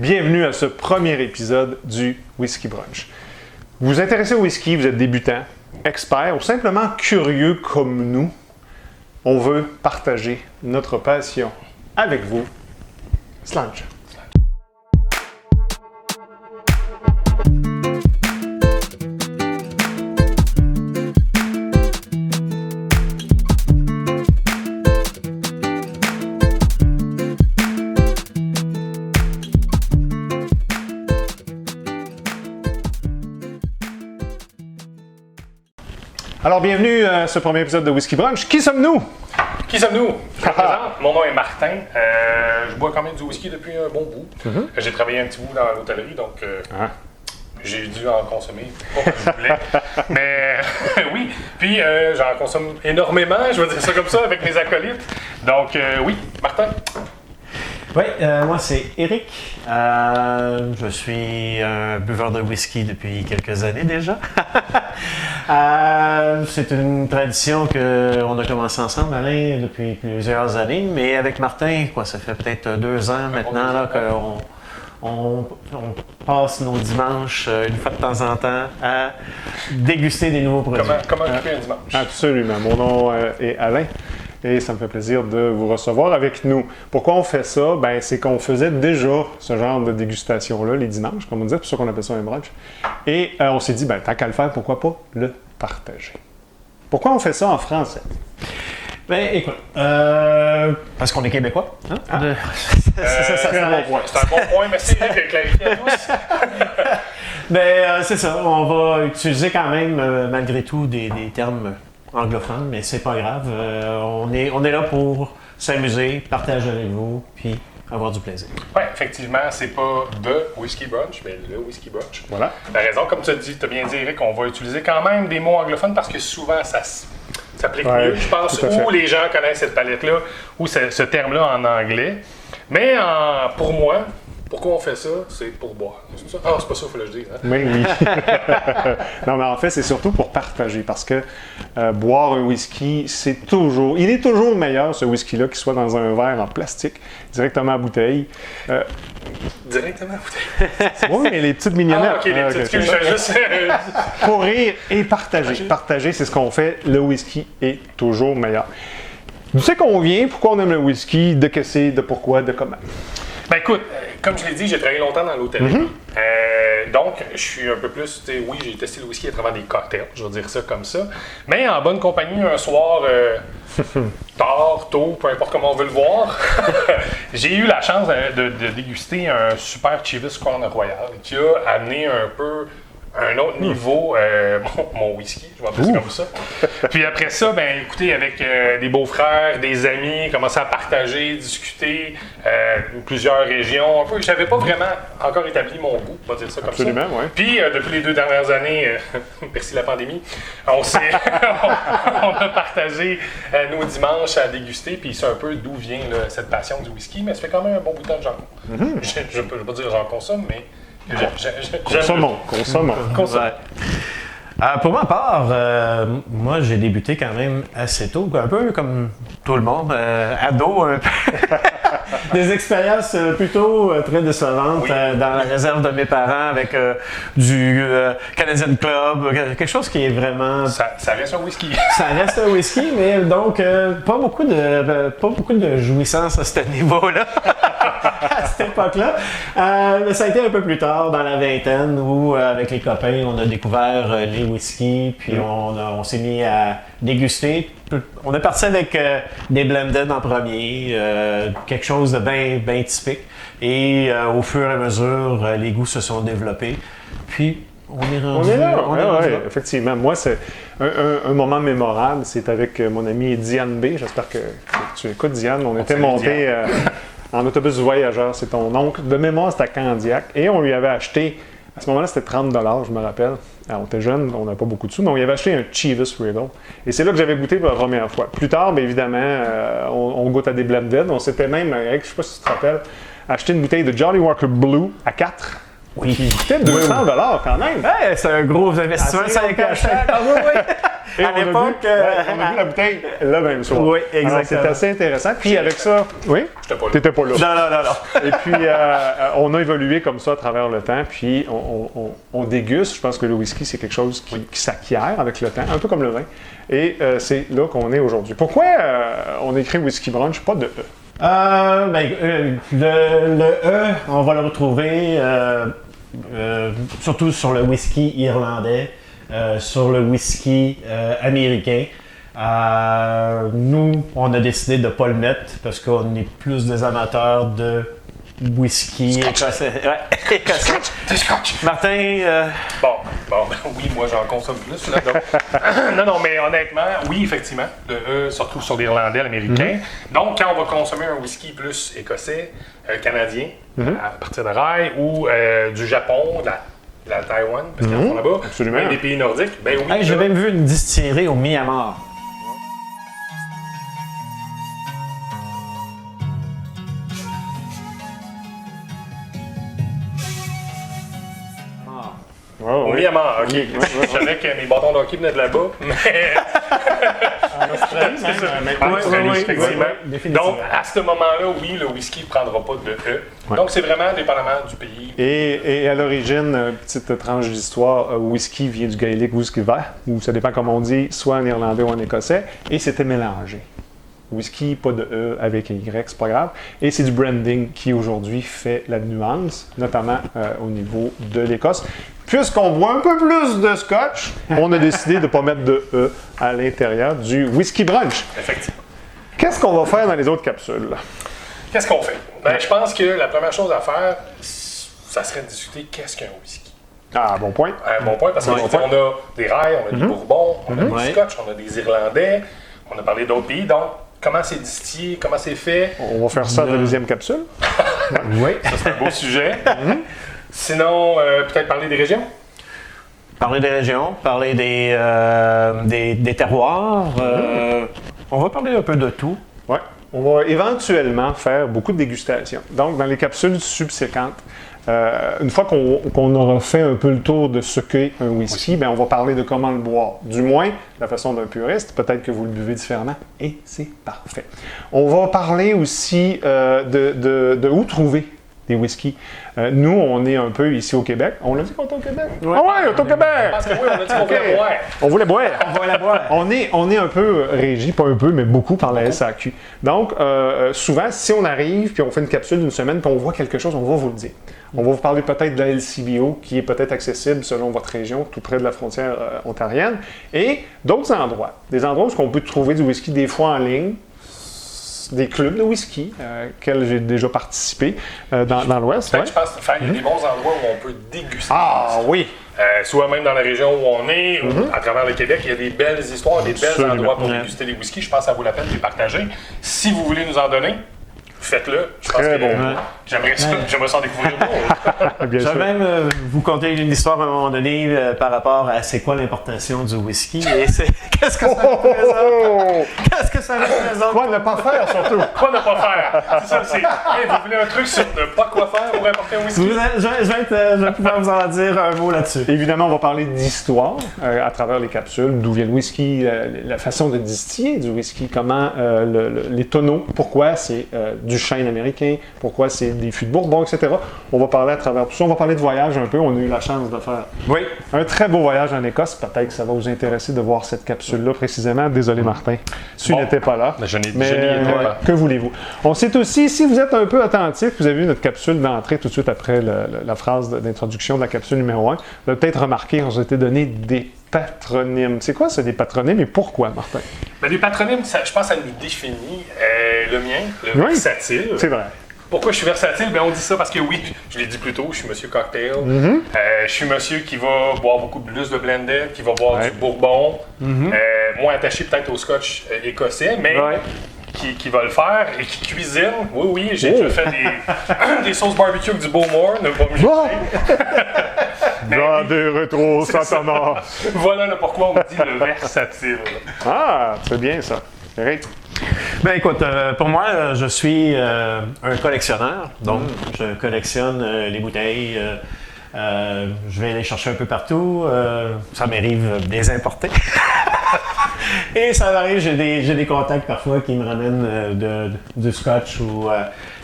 Bienvenue à ce premier épisode du Whisky Brunch. Vous vous intéressez au whisky, vous êtes débutant, expert ou simplement curieux comme nous, on veut partager notre passion avec vous. Slange. Alors, bienvenue à ce premier épisode de Whisky Brunch. Qui sommes-nous? Qui sommes-nous? Je me présente. Mon nom est Martin. Je bois quand même du whisky depuis un bon bout. J'ai travaillé un petit bout dans l'hôtellerie, donc j'ai dû en consommer. Pas que je voulais. Mais oui, puis j'en consomme énormément, je vais dire ça comme ça, avec mes acolytes. Donc oui, Martin. Oui, moi c'est Eric. Je suis un buveur de whisky depuis quelques années déjà. C'est une tradition qu'on a commencé ensemble, Alain, depuis plusieurs années, mais avec Martin, ça fait peut-être 2 ans maintenant là, qu'on passe nos dimanches, une fois de temps en temps, à déguster des nouveaux produits. Comment occuper un dimanche? Absolument. Mon nom est Alain. Et ça me fait plaisir de vous recevoir avec nous. Pourquoi on fait ça? Ben, c'est qu'on faisait déjà ce genre de dégustation-là les dimanches, comme on disait, c'est pour ça qu'on appelle ça un brunch. Et on s'est dit, ben, tant qu'à le faire, pourquoi pas le partager? Pourquoi on fait ça en français? Ben, écoute, parce qu'on est Québécois. Hein? C'est un bon point. C'est un bon point. Merci de clarifier à tous. Ben, c'est ça. On va utiliser quand même, malgré tout, des termes anglophone, mais c'est pas grave. On est là pour s'amuser, partager avec vous, puis avoir du plaisir. Oui, effectivement, c'est pas The Whisky Brunch, mais le Whisky Brunch. Voilà. La raison, comme tu as bien dit, Eric, on va utiliser quand même des mots anglophones parce que souvent, ça s'applique mieux, je pense, où les gens connaissent cette palette-là, ou ce terme-là en anglais. Mais pour moi, pourquoi on fait ça? C'est pour boire. C'est ça? Ah, c'est pas ça, il faut que je dise. Hein? Oui. Non, mais en fait, c'est surtout pour partager parce que boire un whisky, il est toujours meilleur, ce whisky-là, qu'il soit dans un verre en plastique, directement à bouteille. Directement à bouteille? Oui, mais les petites mignonnettes. Ah, ok, les petites que je fais juste. Pour rire et partager. Partager, c'est ce qu'on fait. Le whisky est toujours meilleur. D'où c'est qu'on vient? Pourquoi on aime le whisky? De que c'est? De pourquoi? De comment? Ben écoute, comme je l'ai dit, j'ai travaillé longtemps dans l'hôtellerie. Donc, je suis un peu plus, oui, j'ai testé le whisky à travers des cocktails, je vais dire ça comme ça. Mais en bonne compagnie, un soir, tard, tôt, peu importe comment on veut le voir, j'ai eu la chance de déguster un super Chivas Crown Royal qui a amené un peu un autre niveau mon whisky, je vais appeler ça comme ça. Puis après ça, ben écoutez, avec des beaux-frères, des amis, commencer à partager, discuter, plusieurs régions, un peu. Je n'avais pas vraiment encore établi mon goût, on va dire ça comme Absolument, ça. Oui. Puis depuis les 2 dernières années, merci la pandémie, on a partagé nos dimanches à déguster, puis c'est un peu d'où vient là, cette passion du whisky, mais ça fait quand même un bon bout de temps que j'en je ne peux pas dire que j'en consomme, mais Consommons. Ouais. Pour ma part, moi j'ai débuté quand même assez tôt, un peu comme tout le monde, ado, un peu. Des expériences plutôt très décevantes dans la réserve de mes parents avec du Canadian Club, quelque chose qui est vraiment... Ça reste un whisky. Ça reste un whisky, mais donc pas beaucoup de jouissance à ce niveau-là. À cette époque-là. Ça a été un peu plus tard, dans la vingtaine, où avec les copains, on a découvert les whiskies, puis on s'est mis à déguster. On est parti avec des blended en premier, quelque chose de bien typique. Et au fur et à mesure, les goûts se sont développés. Puis, on est rendu là. Effectivement. Moi, c'est un moment mémorable. C'est avec mon ami Diane B. J'espère que tu écoutes, Diane. On était montés en autobus du voyageur. C'est ton oncle. De mémoire, c'était à Candiac. Et on lui avait acheté, à ce moment-là, c'était 30$, je me rappelle. Alors, on était jeunes, on n'avait pas beaucoup de sous, mais on lui avait acheté un Chivas Regal. Et c'est là que j'avais goûté pour la première fois. Plus tard, bien évidemment, on goûte à des blended. On s'était même, je ne sais pas si tu te rappelles, acheté une bouteille de Johnnie Walker Blue à 4. Oui. Qui coûtait 200$ quand même. Ouais, c'est un gros investissement. Ça a caché. Et à l'époque. on a vu la bouteille le même soir. Oui, Alors, exactement. c'est assez intéressant. Puis avec ça, oui, J'étais pas là. t'étais pas là. Non. Et puis, on a évolué comme ça à travers le temps, puis on déguste. Je pense que le whisky, c'est quelque chose qui s'acquiert avec le temps, un peu comme le vin. Et c'est là qu'on est aujourd'hui. Pourquoi on écrit Whisky Brunch, pas de E? Le E, on va le retrouver surtout sur le whisky irlandais, sur le whisky américain. Nous, on a décidé de ne pas le mettre parce qu'on est plus des amateurs de whisky écossais. Ouais, écossais. T'es scotch! Martin, Bon, oui, moi j'en consomme plus là. Donc. non, mais honnêtement, oui, effectivement, le E, surtout sur l'irlandais, l'américain. Donc, quand on va consommer un whisky plus écossais, canadien, à partir de rail, ou du Japon, de la Taïwan, parce qu'ils en font là-bas, Absolument. même des pays nordiques, ben oui. j'ai là, même vu une distillerie au Myanmar. Oh, Au oui. Myanmar, ok. Je savais que mes bâtons de hockey venaient de là-bas, mais. En Australie, C'est ça. même. En Australie, effectivement. définitivement. Donc, à ce moment-là, oui, le whisky ne prendra pas de E. Ouais. Donc, c'est vraiment dépendamment du pays. Et à l'origine, petite tranche d'histoire, whisky vient du gaélique whisky vert, ou ça dépend comment on dit, soit en irlandais ou en écossais, et c'était mélangé. Whisky, pas de E avec un Y, c'est pas grave. Et c'est du branding qui aujourd'hui fait la nuance, notamment au niveau de l'Écosse. Puisqu'on boit un peu plus de scotch, on a décidé de ne pas mettre de E à l'intérieur du whisky brunch. Effectivement. Qu'est-ce qu'on va faire dans les autres capsules? Qu'est-ce qu'on fait? Ben, je pense que la première chose à faire, ça serait de discuter qu'est-ce qu'un whisky. Ah, bon point. Un bon point, parce qu'on point. a des rails, on a du bourbon, on a Ouais. des scotch, on a des irlandais, on a parlé d'autres pays. Donc, comment c'est distillé, comment c'est fait, On va faire ça dans la deuxième capsule. Oui. ça c'est un beau sujet. Sinon, peut-être parler des régions. Parler des régions, parler des terroirs. On va parler un peu de tout. Ouais. On va éventuellement faire beaucoup de dégustations. Donc, dans les capsules subséquentes, une fois qu'on aura fait un peu le tour de ce qu'est un whisky, ben, on va parler de comment le boire. Du moins, la façon d'un puriste. Peut-être que vous le buvez différemment. Et c'est parfait. On va parler aussi de où trouver des whiskies. Nous, on est un peu ici au Québec. On l'a dit qu'on est au Québec? Ouais. Ah ouais, on est au Québec! Parce que oui, on a dit qu'on voulait boire. On voulait boire. On va la boire. On est un peu régi, pas un peu, mais beaucoup par la SAQ. Donc, souvent, si on arrive puis on fait une capsule d'une semaine puis on voit quelque chose, on va vous le dire. On va vous parler peut-être de la LCBO qui est peut-être accessible selon votre région, tout près de la frontière ontarienne, et d'autres endroits. Des endroits où on peut trouver du whisky des fois en ligne, des clubs de whisky auxquels j'ai déjà participé dans l'Ouest. Peut-être, Ouais. je pense qu'il y a des bons endroits où on peut déguster. Ah oui! Soit même dans la région où on est, ou à travers le Québec, il y a des belles histoires, des belles Absolument. endroits pour Ouais. déguster les whiskies. Je pense que ça vaut la peine de les partager. Si vous voulez nous en donner, faites-le. Je pense Très que bon. j'aimerais ça en découvrir d'autres. Bien Je vais sûr. même vous conter une histoire à un moment donné par rapport à c'est quoi l'importation du whisky et qu'est-ce que ça représente. Oh! Qu'est-ce que ça représente? Quoi ne pas faire, surtout? Quoi ne pas faire? C'est ça, c'est. Hey, vous voulez un truc sur ne pas quoi faire pour importer un whisky? Je vais pouvoir vous en dire un mot là-dessus. Évidemment, on va parler d'histoire à travers les capsules, d'où vient le whisky, la façon de distiller du whisky, comment les tonneaux, pourquoi c'est du chêne américain, pourquoi c'est des fûts de Bourbon, etc. On va parler à travers tout ça. On va parler de voyage un peu. On a eu la chance de faire Oui. un très beau voyage en Écosse. Peut-être que ça va vous intéresser de voir cette capsule-là précisément. Désolé, Martin, tu Bon. n'étais pas là. Je n'y Mais étais pas. que voulez-vous? On sait aussi, si vous êtes un peu attentif, vous avez vu notre capsule d'entrée tout de suite après la phrase d'introduction de la capsule numéro 1, vous avez peut-être remarqué qu'on s'était donné des patronymes. C'est quoi ça, des patronymes et pourquoi, Martin? Ben, les patronymes, je pense que ça nous définit. Le mien, le Oui. versatile. C'est vrai. Pourquoi je suis versatile? Ben, on dit ça parce que oui, je l'ai dit plus tôt, je suis monsieur cocktail. Je suis monsieur qui va boire beaucoup plus de blended, qui va boire Ouais. du bourbon, moins attaché peut-être au scotch écossais, mais Ouais. qui va le faire et qui cuisine. Oui, oui, j'ai déjà fait des sauces barbecue avec du Bowmore, ne pas me juger. Dans des rétros Santana. Voilà le pourquoi on me dit le versatile. Ah, c'est bien ça. Eric? Ben écoute, pour moi, je suis un collectionneur. Donc, je collectionne les bouteilles. Je vais les chercher un peu partout. Ça m'arrive de les importer. Et ça arrive, j'ai des contacts parfois qui me ramènent du scotch ou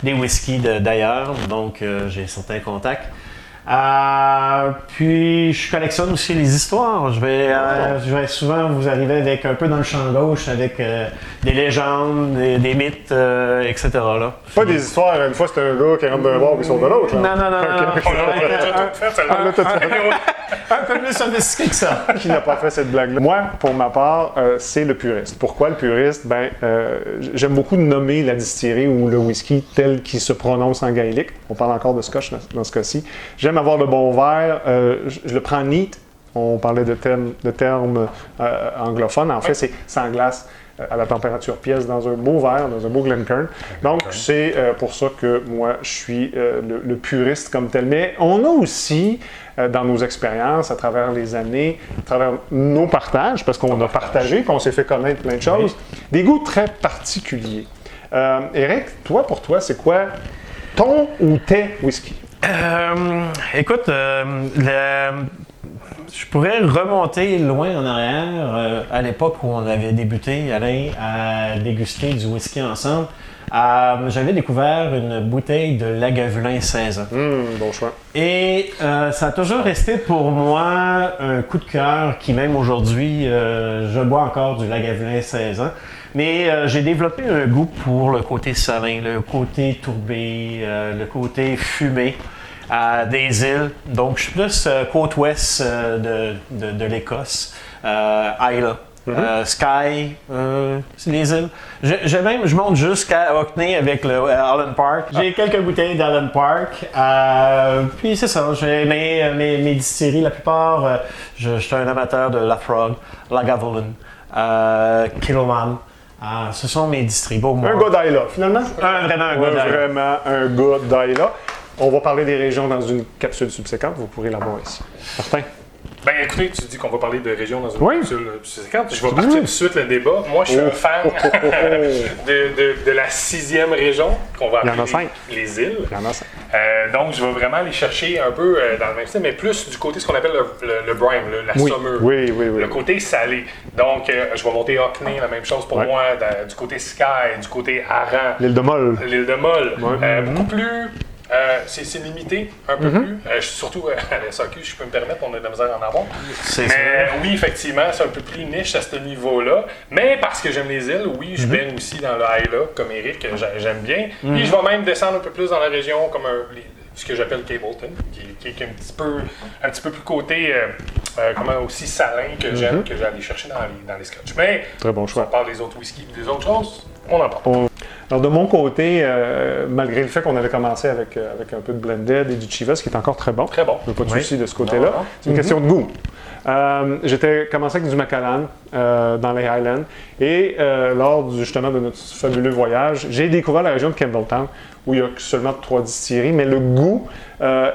des whiskies d'ailleurs. Donc, j'ai certains contacts. Puis je collectionne aussi les histoires. Je vais souvent vous arriver avec un peu dans le champ gauche avec des légendes, des mythes, etc. Là. Pas des histoires, une fois c'est un gars qui rentre d'un bord et sort de l'autre. Non. On l'a tout fait, Un peu plus sophistiqué que ça. Qui n'a pas fait cette blague-là? Moi, pour ma part, c'est le puriste. Pourquoi le puriste? J'aime beaucoup nommer la distillerie ou le whisky tel qu'il se prononce en gaélique. On parle encore de scotch dans ce cas-ci. J'aime avoir le bon verre. Je le prends neat. On parlait de termes anglophones. En fait, c'est sans glace à la température pièce dans un beau verre, dans un beau Glencairn. Donc, c'est pour ça que moi, je suis le puriste comme tel. Mais on a aussi, dans nos expériences, à travers les années, à travers nos partages, parce qu'on a partagé, puis on s'est fait connaître plein de choses, des goûts très particuliers. Eric, pour toi, c'est quoi ton ou tes whisky? Écoute, je pourrais remonter loin en arrière, à l'époque où on avait débuté, Alain, à déguster du whisky ensemble. J'avais découvert une bouteille de Lagavulin 16 ans. Bon choix. Et ça a toujours resté pour moi un coup de cœur qui, même aujourd'hui, je bois encore du Lagavulin 16 ans. Mais j'ai développé un goût pour le côté salin, le côté tourbé, le côté fumé des îles. Donc, je suis plus côte ouest de l'Écosse, Islay. Skye, c'est les îles. Je monte jusqu'à Orkney avec le Allen Park. J'ai quelques bouteilles d'Allen Park. Puis c'est ça, j'ai mes distilleries, la plupart. Je suis un amateur de Laphroaig, Lagavulin, Kiloman. Ce sont mes distilleries. Un gars d'Ayla, finalement? Vraiment un gars d'Ayla. Vraiment un gars d'Ayla. On va parler des régions dans une capsule subséquente. Vous pourrez l'avoir ici. Martin? Ben écoutez, tu dis qu'on va parler de région dans une capsule subséquente. Je vais Oui. partir tout de suite le débat. Moi, je suis un fan de la 6e région, qu'on va Il y en a appeler 5. les îles. Il y en a 5. Donc, je vais vraiment aller chercher un peu dans le même style, mais plus du côté ce qu'on appelle le brine, la saumure. Oui. Le côté salé. Donc, je vais monter Orkney, la même chose pour moi, du côté Skye, du côté Arran. L'île de Molle. L'île de Molle. Ouais. Beaucoup plus. C'est limité un peu plus. Surtout à la SAQ, je peux me permettre, on a de la misère en avoir. Mais oui, effectivement, c'est un peu plus niche à ce niveau-là. Mais parce que j'aime les îles, oui, je baigne aussi dans le Islay, comme Eric, j'aime bien. Puis je vais même descendre un peu plus dans la région, comme ce que j'appelle Cableton, qui est un petit peu plus côté aussi salin que j'aime, que j'allais chercher dans les scotch. Mais très bon choix. Si on parle des autres whiskies et des autres choses, on en parle. Alors de mon côté, malgré le fait qu'on avait commencé avec un peu de blended et du Chivas, qui est encore très bon. Très bon. Je n'ai pas de souci de ce côté-là. Non. C'est une question de goût. J'étais commencé avec du Macallan dans les Highlands et lors justement de notre fabuleux voyage, j'ai découvert la région de Campbelltown où il y a seulement 3 distilleries, mais le goût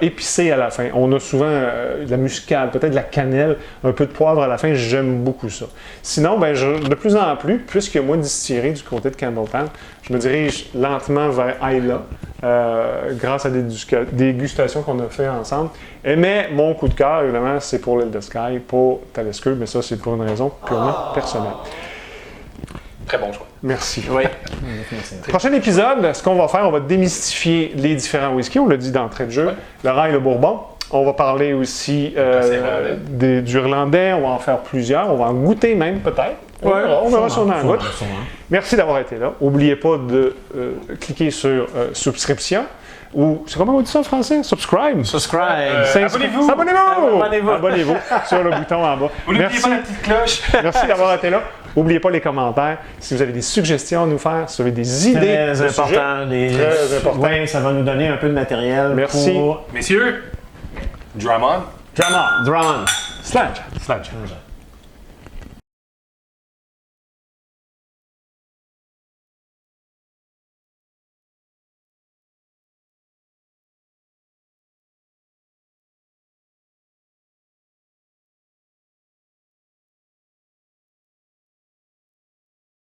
épicé à la fin. On a souvent de la muscade, peut-être de la cannelle, un peu de poivre à la fin. J'aime beaucoup ça. Sinon, de plus en plus, puisqu'il y a moins de distilleries du côté de Campbelltown, je me dirige lentement vers Islay grâce à des dégustations qu'on a fait ensemble. Mais mon coup de cœur, évidemment, c'est pour l'île de Skye, pour Talisker, mais ça, c'est pour une raison purement personnelle. Très bon choix. Merci. Oui. Prochain épisode, ce qu'on va faire, on va démystifier les différents whiskies. On l'a dit d'entrée de jeu. Le rye et le bourbon. On va parler aussi du irlandais. On va en faire plusieurs. On va en goûter même, peut-être. On verra si on en goûte. Merci d'avoir été là. N'oubliez pas de cliquer sur subscription. Ou, c'est comment on dit ça en français? Subscribe. Abonnez-vous. Abonnez-vous sur le bouton en bas. Vous n'oubliez pas la petite cloche. Merci d'avoir été là. N'oubliez pas les commentaires. Si vous avez des suggestions à nous faire, si vous avez des idées. Très important. Très important. Oui, ça va nous donner un peu de matériel. Merci. Pour... Messieurs, Drummond. Drummond. Slange. Slange.